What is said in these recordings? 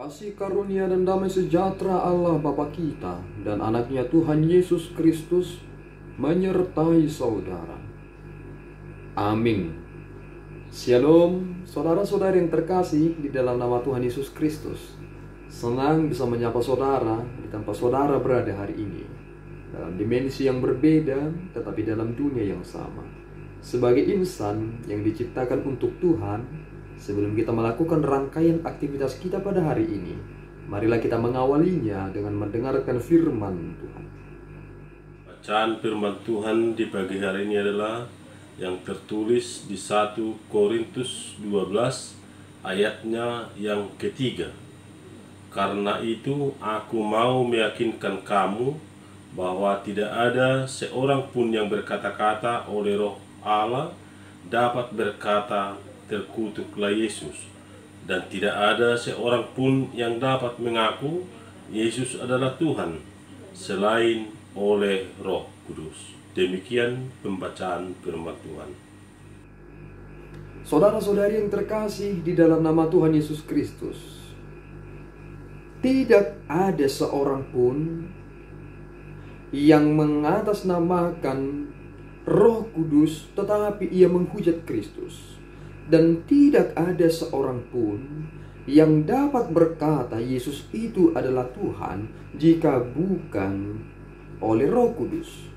Kasih karunia dan damai sejahtera Allah Bapa kita dan anaknya Tuhan Yesus Kristus menyertai saudara. Amin. Shalom, saudara-saudari yang terkasih di dalam nama Tuhan Yesus Kristus. Senang bisa menyapa saudara di tempat saudara berada hari ini, dalam dimensi yang berbeda tetapi dalam dunia yang sama. Sebagai insan yang diciptakan untuk Tuhan, sebelum kita melakukan rangkaian aktivitas kita pada hari ini, marilah kita mengawalinya dengan mendengarkan firman Tuhan. Bacaan firman Tuhan di pagi hari ini adalah yang tertulis di 1 Korintus 12 ayatnya yang ketiga. Karena itu aku mau meyakinkan kamu bahwa tidak ada seorang pun yang berkata-kata oleh Roh Allah dapat berkata terkutuklah Yesus, dan tidak ada seorang pun yang dapat mengaku Yesus adalah Tuhan selain oleh Roh Kudus. Demikian pembacaan firman Tuhan. Saudara-saudari yang terkasih di dalam nama Tuhan Yesus Kristus, tidak ada seorang pun yang mengatasnamakan Roh Kudus tetapi ia menghujat Kristus. Dan tidak ada seorang pun yang dapat berkata Yesus itu adalah Tuhan jika bukan oleh Roh Kudus.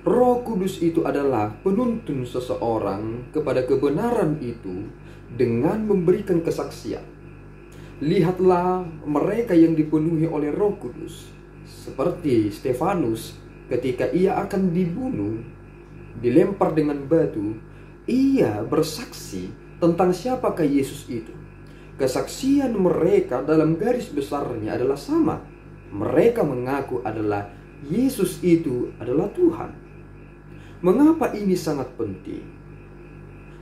Roh Kudus itu adalah penuntun seseorang kepada kebenaran itu dengan memberikan kesaksian. Lihatlah mereka yang dipenuhi oleh Roh Kudus, seperti Stefanus ketika ia akan dibunuh, dilempar dengan batu. Ia bersaksi tentang siapakah Yesus itu. Kesaksian mereka dalam garis besarnya adalah sama. Mereka mengaku adalah Yesus itu adalah Tuhan. Mengapa ini sangat penting?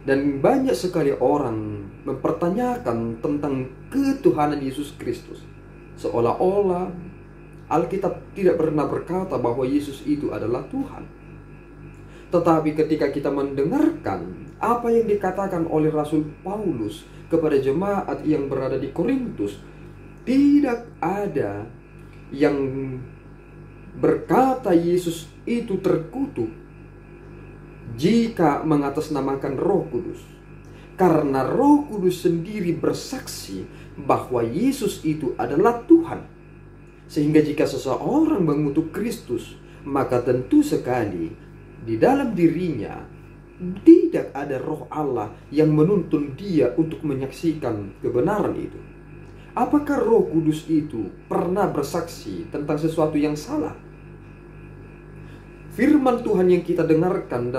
Dan banyak sekali orang mempertanyakan tentang ketuhanan Yesus Kristus, seolah-olah Alkitab tidak pernah berkata bahwa Yesus itu adalah Tuhan. Tetapi ketika kita mendengarkan apa yang dikatakan oleh Rasul Paulus kepada jemaat yang berada di Korintus, tidak ada yang berkata Yesus itu terkutuk jika mengatasnamakan Roh Kudus. Karena Roh Kudus sendiri bersaksi bahwa Yesus itu adalah Tuhan. Sehingga jika seseorang mengutuk Kristus, maka tentu sekali di dalam dirinya tidak ada Roh Allah yang menuntun dia untuk menyaksikan kebenaran itu. Apakah Roh Kudus itu pernah bersaksi tentang sesuatu yang salah? Firman Tuhan yang kita dengarkan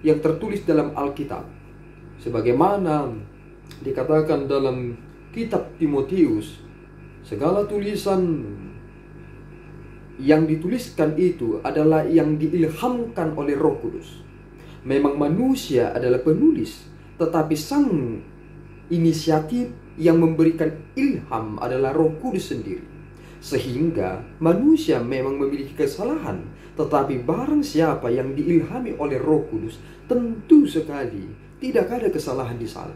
yang tertulis dalam Alkitab, sebagaimana dikatakan dalam kitab Timotius, segala tulisan yang dituliskan itu adalah yang diilhamkan oleh Roh Kudus. Memang manusia adalah penulis, tetapi sang inisiatif yang memberikan ilham adalah Roh Kudus sendiri. Sehingga manusia memang memiliki kesalahan, tetapi barang siapa yang diilhami oleh Roh Kudus, tentu sekali tidak ada kesalahan di sana.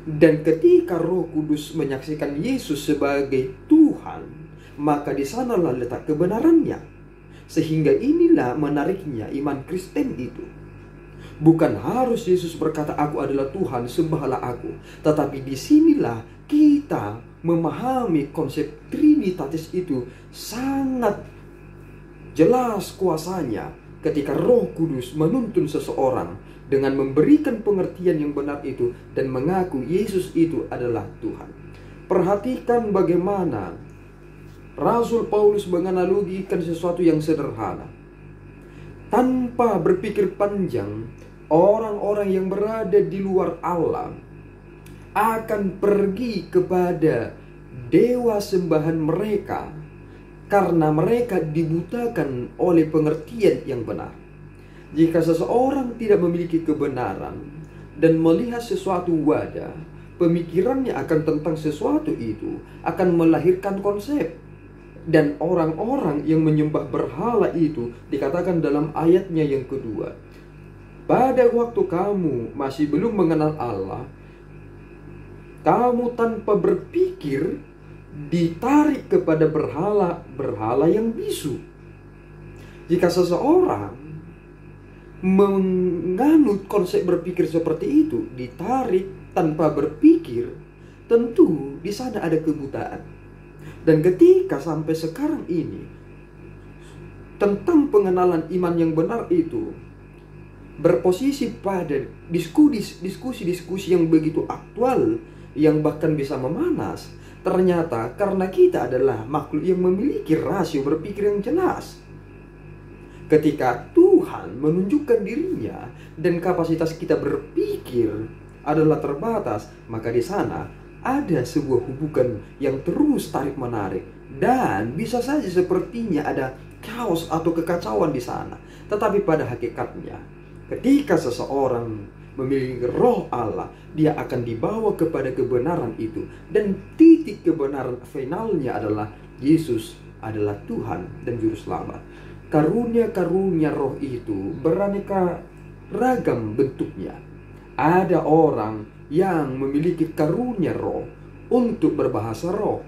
Dan ketika Roh Kudus menyaksikan Yesus sebagai Tuhan, maka di sanalah letak kebenarannya. Sehingga inilah menariknya iman Kristen itu. Bukan harus Yesus berkata aku adalah Tuhan, sembahlah aku. Tetapi disinilah kita memahami konsep Trinitatis itu sangat jelas kuasanya ketika Roh Kudus menuntun seseorang dengan memberikan pengertian yang benar itu dan mengaku Yesus itu adalah Tuhan. Perhatikan bagaimana Rasul Paulus menganalogikan sesuatu yang sederhana. Tanpa berpikir panjang, orang-orang yang berada di luar Allah akan pergi kepada dewa sembahan mereka karena mereka dibutakan oleh pengertian yang benar. Jika seseorang tidak memiliki kebenaran dan melihat sesuatu wadah, pemikirannya akan tentang sesuatu itu akan melahirkan konsep. Dan orang-orang yang menyembah berhala itu dikatakan dalam ayatnya yang kedua, pada waktu kamu masih belum mengenal Allah, kamu tanpa berpikir ditarik kepada berhala yang bisu. Jika seseorang menganut konsep berpikir seperti itu, ditarik tanpa berpikir, tentu di sana ada kebutaan. Dan ketika sampai sekarang ini tentang pengenalan iman yang benar itu berposisi pada diskusi-diskusi yang begitu aktual, yang bahkan bisa memanas, ternyata karena kita adalah makhluk yang memiliki rasio berpikir yang jelas. Ketika Tuhan menunjukkan dirinya dan kapasitas kita berpikir adalah terbatas, maka di sana ada sebuah hubungan yang terus tarik-menarik. Dan bisa saja sepertinya ada chaos atau kekacauan di sana. Tetapi pada hakikatnya, ketika seseorang memiliki roh Allah, dia akan dibawa kepada kebenaran itu. Dan titik kebenaran finalnya adalah Yesus adalah Tuhan dan Juru Selamat. Karunia-karunia roh itu beraneka ragam bentuknya. Ada orang yang memiliki karunia roh untuk berbahasa roh.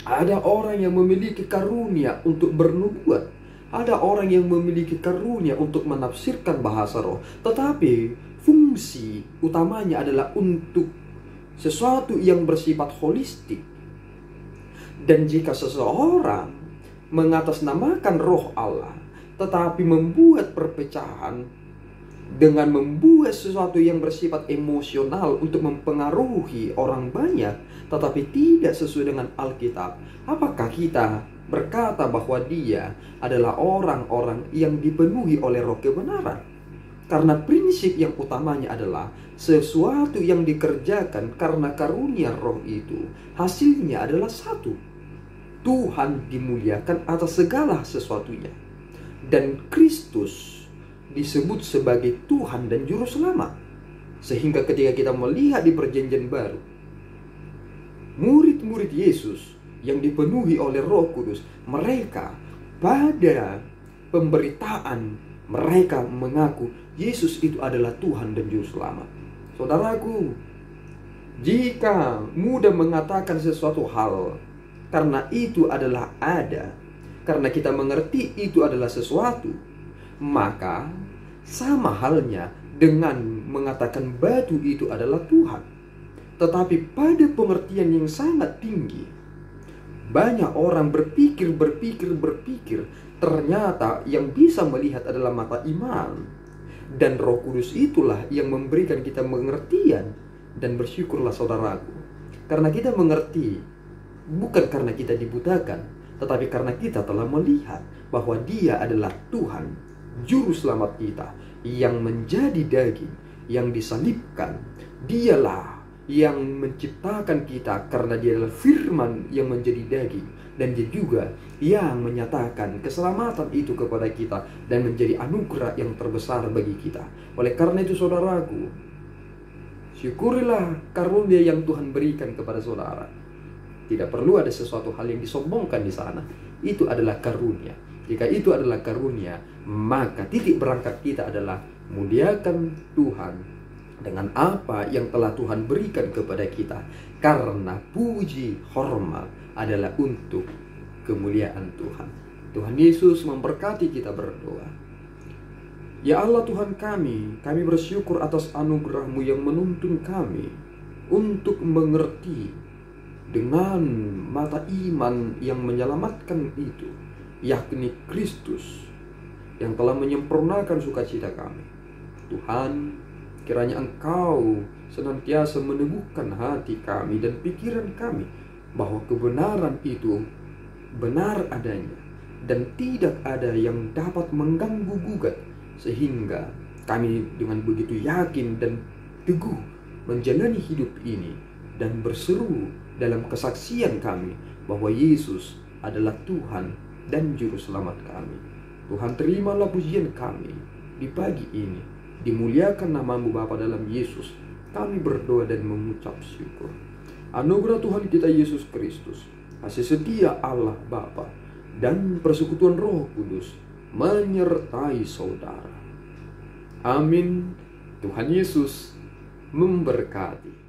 Ada orang yang memiliki karunia untuk bernubuat. Ada orang yang memiliki karunia untuk menafsirkan bahasa roh. Tetapi fungsi utamanya adalah untuk sesuatu yang bersifat holistik. Dan jika seseorang mengatasnamakan roh Allah, tetapi membuat perpecahan dengan membuat sesuatu yang bersifat emosional untuk mempengaruhi orang banyak, tetapi tidak sesuai dengan Alkitab, apakah kita berkata bahwa dia adalah orang-orang yang dipenuhi oleh roh kebenaran? Karena prinsip yang utamanya adalah sesuatu yang dikerjakan karena karunia roh itu, hasilnya adalah satu: Tuhan dimuliakan atas segala sesuatunya. Dan Kristus disebut sebagai Tuhan dan Juru Selamat. Sehingga ketika kita melihat di Perjanjian Baru, murid-murid Yesus yang dipenuhi oleh Roh Kudus, mereka pada pemberitaan mereka mengaku Yesus itu adalah Tuhan dan Juru Selamat. Saudaraku, jika mudah mengatakan sesuatu hal karena itu adalah ada, karena kita mengerti itu adalah sesuatu, maka sama halnya dengan mengatakan batu itu adalah Tuhan. Tetapi pada pengertian yang sangat tinggi, banyak orang berpikir, ternyata yang bisa melihat adalah mata iman. Dan Roh Kudus itulah yang memberikan kita pengertian. Dan bersyukurlah saudaraku, karena kita mengerti, bukan karena kita dibutakan, tetapi karena kita telah melihat bahwa Dia adalah Tuhan, Juru Selamat kita, yang menjadi daging, yang disalibkan. Dialah yang menciptakan kita karena Dia adalah firman yang menjadi daging. Dan Dia juga yang menyatakan keselamatan itu kepada kita dan menjadi anugerah yang terbesar bagi kita. Oleh karena itu saudaraku, syukurilah karunia yang Tuhan berikan kepada saudara. Tidak perlu ada sesuatu hal yang disombongkan di sana. Itu adalah karunia. Jika itu adalah karunia, maka titik berangkat kita adalah muliakan Tuhan dengan apa yang telah Tuhan berikan kepada kita. Karena puji hormat adalah untuk kemuliaan Tuhan. Tuhan Yesus memberkati kita berdoa. Ya Allah Tuhan kami bersyukur atas anugerah-Mu yang menuntun kami untuk mengerti dengan mata iman yang menyelamatkan itu, yakni Kristus yang telah menyempurnakan sukacita kami. Tuhan, kiranya Engkau senantiasa meneguhkan hati kami dan pikiran kami bahwa kebenaran itu benar adanya dan tidak ada yang dapat mengganggu gugat, sehingga kami dengan begitu yakin dan teguh menjalani hidup ini dan berseru dalam kesaksian kami bahwa Yesus adalah Tuhan dan Juru Selamat kami. Tuhan, terimalah pujian kami di pagi ini. Dimuliakan nama-Mu Bapa dalam Yesus. Kami berdoa dan mengucap syukur. Anugerah Tuhan kita Yesus Kristus, kasih setia Allah Bapa, dan persekutuan Roh Kudus menyertai saudara. Amin. Tuhan Yesus memberkati.